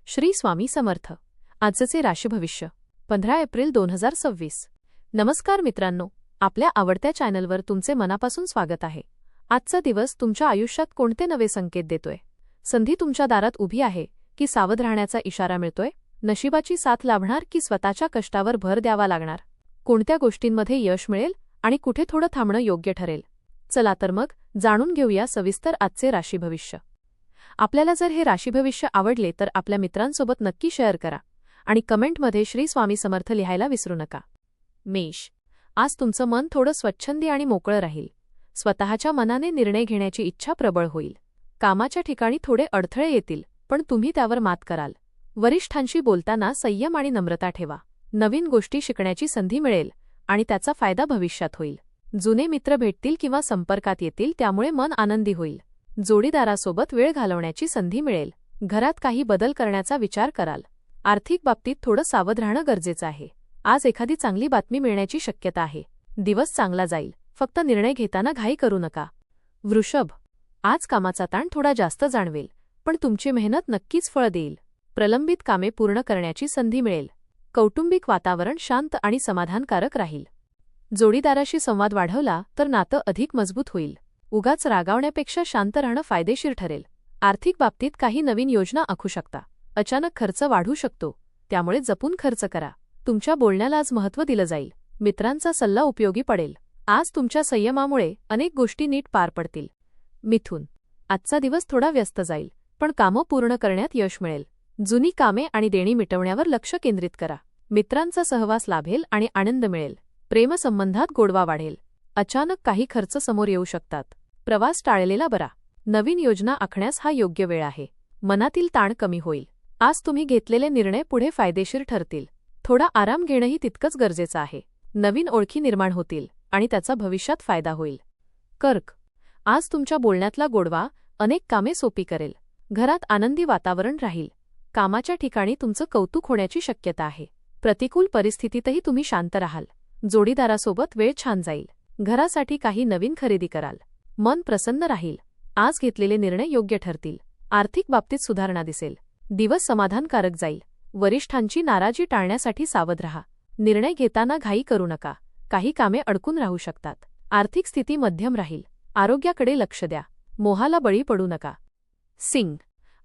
श्री स्वामी समर्थ. आजचे राशी भविष्य 15 एप्रिल 2026. नमस्कार मित्रांनो, आपल्या आवडत्या चॅनलवर तुमचे मनापासून स्वागत आहे. आजचा दिवस तुमच्या आयुष्यात कोणते नवे संकेत देतोय? संधी तुमच्या दारात उभी आहे की सावध राहण्याचा इशारा मिळतोय? नशिबाची साथ लाभणार की स्वतःच्या कष्टावर भर द्यावा लागणार? कोणत्या गोष्टींमध्ये यश मिळेल आणि कुठे थोडं थांबणं योग्य ठरेल? चला तर मग जाणून घेऊया सविस्तर आजचे राशी भविष्य. आपल्याला जर हे राशी भविष्य आवडले तर आपल्या मित्रांसोबत नक्की शेअर करा आणि कमेंटमध्ये श्री स्वामी समर्थ लिहायला विसरू नका. मेष, आज तुमचं मन थोडं स्वच्छंदी आणि मोकळं राहील. स्वतःच्या मनाने निर्णय घेण्याची इच्छा प्रबळ होईल. कामाच्या ठिकाणी थोडे अडथळे येतील, पण तुम्ही त्यावर मात कराल. वरिष्ठांशी बोलताना संयम आणि नम्रता ठेवा. नवीन गोष्टी शिकण्याची संधी मिळेल आणि त्याचा फायदा भविष्यात होईल. जुने मित्र भेटतील किंवा संपर्कात येतील, त्यामुळे मन आनंदी होईल. जोडीदारासोबत वेळ घालवण्याची संधी मिळेल. घरात काही बदल करण्याचा विचार कराल. आर्थिक बाबतीत थोडं सावध राहणं गरजेचं आहे. आज एखादी चांगली बातमी मिळण्याची शक्यता आहे. दिवस चांगला जाईल, फक्त निर्णय घेताना घाई करू नका. वृषभ, आज कामाचा ताण थोडा जास्त जाणवेल, पण तुमची मेहनत नक्कीच फळ देईल. प्रलंबित कामे पूर्ण करण्याची संधी मिळेल. कौटुंबिक वातावरण शांत आणि समाधानकारक राहील. जोडीदाराशी संवाद वाढवला तर नातं अधिक मजबूत होईल. उगाच रागावण्यापेक्षा शांत राहणं फायदेशीर ठरेल. आर्थिक बाबतीत काही नवीन योजना आखू शकता. अचानक खर्च वाढू शकतो, त्यामुळे जपून खर्च करा. तुमच्या बोलण्याला आज महत्त्व दिलं जाईल. मित्रांचा सल्ला उपयोगी पडेल. आज तुमच्या संयमामुळे अनेक गोष्टी नीट पार पडतील. मिथुन, आजचा दिवस थोडा व्यस्त जाईल, पण कामं पूर्ण करण्यात यश मिळेल. जुनी कामे आणि देणी मिटवण्यावर लक्ष केंद्रित करा. मित्रांचा सहवास लाभेल आणि आनंद मिळेल. प्रेमसंबंधात गोडवा वाढेल. अचानक काही खर्च समोर येऊ शकतात. प्रवास टाळलेला बरा. नवीन योजना आखण्यास हा योग्य वेळ आहे. मनातील ताण कमी होईल. आज तुम्ही घेतलेले निर्णय पुढे फायदेशीर ठरतील. थोडा आराम घेणंही तितकंच गरजेचं आहे. नवीन ओळखी निर्माण होतील आणि त्याचा भविष्यात फायदा होईल. कर्क, आज तुमच्या बोलण्यातला गोडवा अनेक कामे सोपी करेल. घरात आनंदी वातावरण राहील. कामाच्या ठिकाणी तुमचं कौतुक होण्याची शक्यता आहे. प्रतिकूल परिस्थितीतही तुम्ही शांत राहाल. जोडीदारासोबत वेळ छान जाईल. घरासाठी काही नवीन खरेदी कराल. मन प्रसन्न राहील. आज घेतलेले निर्णय योग्य ठरतील. आर्थिक बाबतीत सुधारणा दिसेल. दिवस समाधानकारक जाईल. वरिष्ठांची नाराजी टाळण्यासाठी सावध राहा. निर्णय घेताना घाई करू नका. काही कामे अडकून राहू शकतात. आर्थिक स्थिती मध्यम राहील. आरोग्याकडे लक्ष द्या. मोहाला बळी पडू नका. सिंह,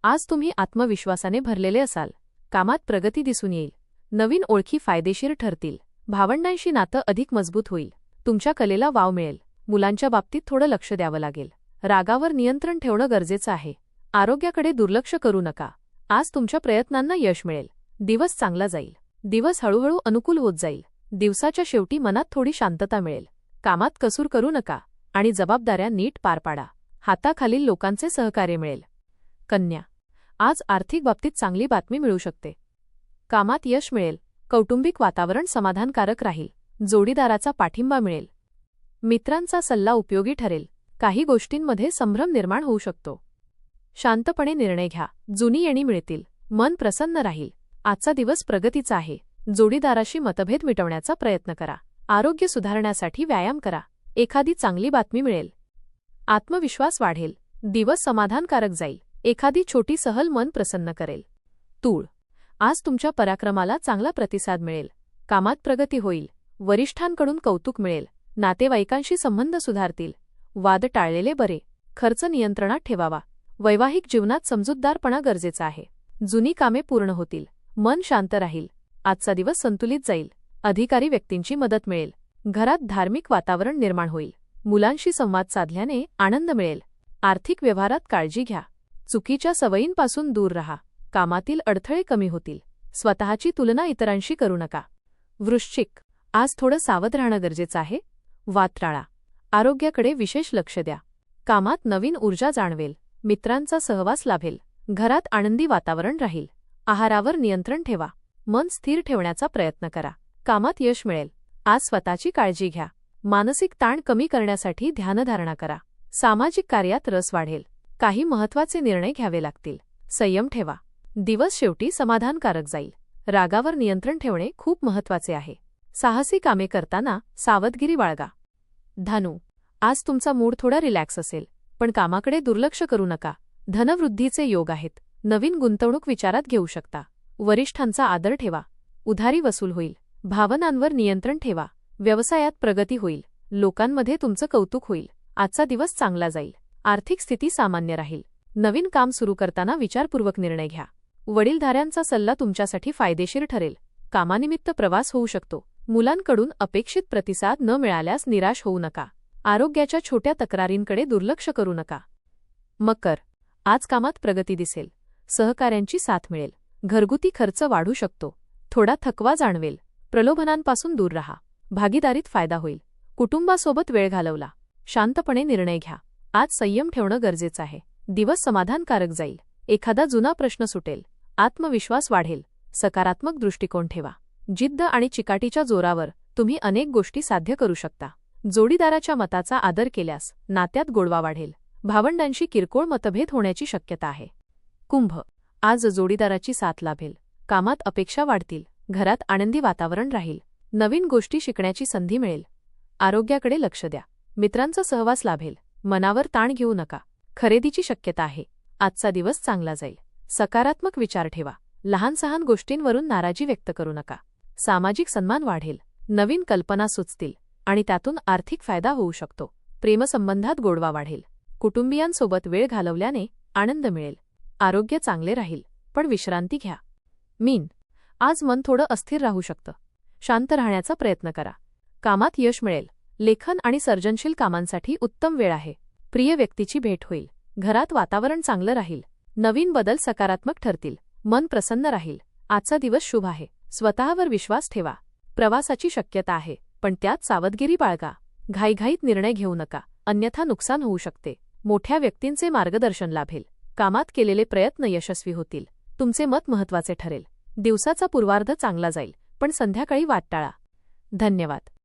आज तुम्ही आत्मविश्वासाने भरलेले असाल. कामात प्रगती दिसून येईल. नवीन ओळखी फायदेशीर ठरतील. भावंडांशी नातं अधिक मजबूत होईल. तुमच्या कलेला वाव मिळेल. मुलांच्या बाबतीत थोडं लक्ष द्यावं लागेल. रागावर नियंत्रण ठेवणं गरजेचं आहे. आरोग्याकडे दुर्लक्ष करू नका. आज तुमच्या प्रयत्नांना यश मिळेल. दिवस चांगला जाईल. दिवस हळूहळू अनुकूल होत जाईल. दिवसाच्या शेवटी मनात थोडी शांतता मिळेल. कामात कसूर करू नका आणि जबाबदाऱ्या नीट पार पाडा. हाताखालील लोकांचे सहकार्य मिळेल. कन्या, आज आर्थिक बाबतीत चांगली बातमी मिळू शकते. कामात यश मिळेल. कौटुंबिक वातावरण समाधानकारक राहील. जोडीदाराचा पाठिंबा मिळेल. मित्रांचा सल्ला उपयोगी ठरेल. काही गोष्टींमध्ये संभ्रम निर्माण होऊ शकतो. शांतपणे निर्णय घ्या. जुनी येणी मिळतील. मन प्रसन्न राहील. आजचा दिवस प्रगतीचा आहे. जोडीदाराशी मतभेद मिटवण्याचा प्रयत्न करा. आरोग्य सुधारण्यासाठी व्यायाम करा. एखादी चांगली बातमी मिळेल. आत्मविश्वास वाढेल. दिवस समाधानकारक जाईल. एखादी छोटी सहल मन प्रसन्न करेल. तूळ, आज तुमच्या पराक्रमाला चांगला प्रतिसाद मिळेल. कामात प्रगती होईल. वरिष्ठांकडून कौतुक मिळेल. नातेवाईकांशी संबंध सुधारतील. वाद टाळलेले बरे. खर्च नियंत्रणात ठेवावा. वैवाहिक जीवनात समजूतदारपणा गरजेचा आहे. जुनी कामे पूर्ण होतील. मन शांत राहील. आजचा दिवस संतुलित जाईल. अधिकारी व्यक्तींची मदत मिळेल. घरात धार्मिक वातावरण निर्माण होईल. मुलांशी संवाद साधल्याने आनंद मिळेल. आर्थिक व्यवहारात काळजी घ्या. चुकीच्या सवयींपासून दूर राहा. कामातील अडथळे कमी होतील. स्वतःची तुलना इतरांशी करू नका. वृश्चिक, आज थोडं सावध राहणं गरजेचं आहे. वाद टाळा. आरोग्याकडे विशेष लक्ष द्या. कामात नवीन ऊर्जा जाणवेल. मित्रांचा सहवास लाभेल. घरात आनंदी वातावरण राहील. आहारावर नियंत्रण ठेवा. मन स्थिर ठेवण्याचा प्रयत्न करा. कामात यश मिळेल. आज स्वतःची काळजी घ्या. मानसिक ताण कमी करण्यासाठी ध्यानधारणा करा. सामाजिक कार्यात रस वाढेल. काही महत्त्वाचे निर्णय घ्यावे लागतील. संयम ठेवा. दिवस शेवटी समाधानकारक जाईल. रागावर नियंत्रण ठेवणे खूप महत्त्वाचे आहे. साहसी कामे करताना सावधगिरी बाळगा. धनु, आज तुमचा मूड थोडा रिलॅक्स असेल, पण कामाकडे दुर्लक्ष करू नका. धनवृद्धीचे योग आहेत. नवीन गुंतवणूक विचारात घेऊ शकता. वरिष्ठांचा आदर ठेवा. उधारी वसूल होईल. भावनांवर नियंत्रण ठेवा. व्यवसायात प्रगती होईल. लोकांमध्ये तुमचं कौतुक होईल. आजचा दिवस चांगला जाईल. आर्थिक स्थिती सामान्य राहील. नवीन काम सुरू करताना विचारपूर्वक निर्णय घ्या. वडीलधाऱ्यांचा सल्ला तुमच्यासाठी फायदेशीर ठरेल. कामानिमित्त प्रवास होऊ शकतो. मुलांकडून अपेक्षित प्रतिसाद न मिळाल्यास निराश होऊ नका. आरोग्याच्या छोट्या तक्रारींकडे दुर्लक्ष करू नका. मकर, आज कामात प्रगती दिसेल. सहकाऱ्यांची साथ मिळेल. घरगुती खर्च वाढू शकतो. थोडा थकवा जाणवेल. प्रलोभनांपासून दूर राहा. भागीदारीत फायदा होईल. कुटुंबासोबत वेळ घालवला. शांतपणे निर्णय घ्या. आज संयम ठेवणं गरजेचं आहे. दिवस समाधानकारक जाईल. एखादा जुना प्रश्न सुटेल. आत्मविश्वास वाढेल. सकारात्मक दृष्टिकोन ठेवा. जिद्द आणि चिकाटीच्या जोरावर तुम्ही अनेक गोष्टी साध्य करू शकता. जोडीदाराच्या मताचा आदर केल्यास नात्यात गोडवा वाढेल. भावंडांशी किरकोळ मतभेद होण्याची शक्यता आहे. कुंभ, आज जोडीदाराची साथ लाभेल. कामात अपेक्षा वाढतील. घरात आनंदी वातावरण राहील. नवीन गोष्टी शिकण्याची संधी मिळेल. आरोग्याकडे लक्ष द्या. मित्रांचा सहवास लाभेल. मनावर ताण घेऊ नका. खरेदीची शक्यता आहे. आजचा दिवस चांगला जाईल. सकारात्मक विचार ठेवा. लहान-सहान गोष्टींवरून नाराजी व्यक्त करू नका. सामाजिक सन्मान वाढेल. नवीन कल्पना सुचतील आणि त्यातून आर्थिक फायदा होऊ शकतो. प्रेमसंबंधात गोडवा वाढेल. कुटुंबियांसोबत वेळ घालवल्याने आनंद मिळेल. आरोग्य चांगले राहील, पण विश्रांती घ्या. मीन, आज मन थोडं अस्थिर राहू शकतं. शांत राहण्याचा प्रयत्न करा. कामात यश मिळेल. लेखन आणि सर्जनशील कामांसाठी उत्तम वेळ आहे. प्रिय व्यक्तीची भेट होईल. घरात वातावरण चांगलं राहील. नवीन बदल सकारात्मक ठरतील. मन प्रसन्न राहील. आजचा दिवस शुभ आहे. स्वतःवर विश्वास ठेवा. प्रवासाची शक्यता आहे, पण त्यात सावधगिरी बाळगा. घाईघाईत निर्णय घेऊ नका, अन्यथा नुकसान होऊ शकते. मोठ्या व्यक्तींचे मार्गदर्शन लाभेल. कामात केलेले प्रयत्न यशस्वी होतील. तुमचे मत महत्त्वाचे ठरेल. दिवसाचा पूर्वार्ध चांगला जाईल, पण संध्याकाळी वाट टाळा. धन्यवाद.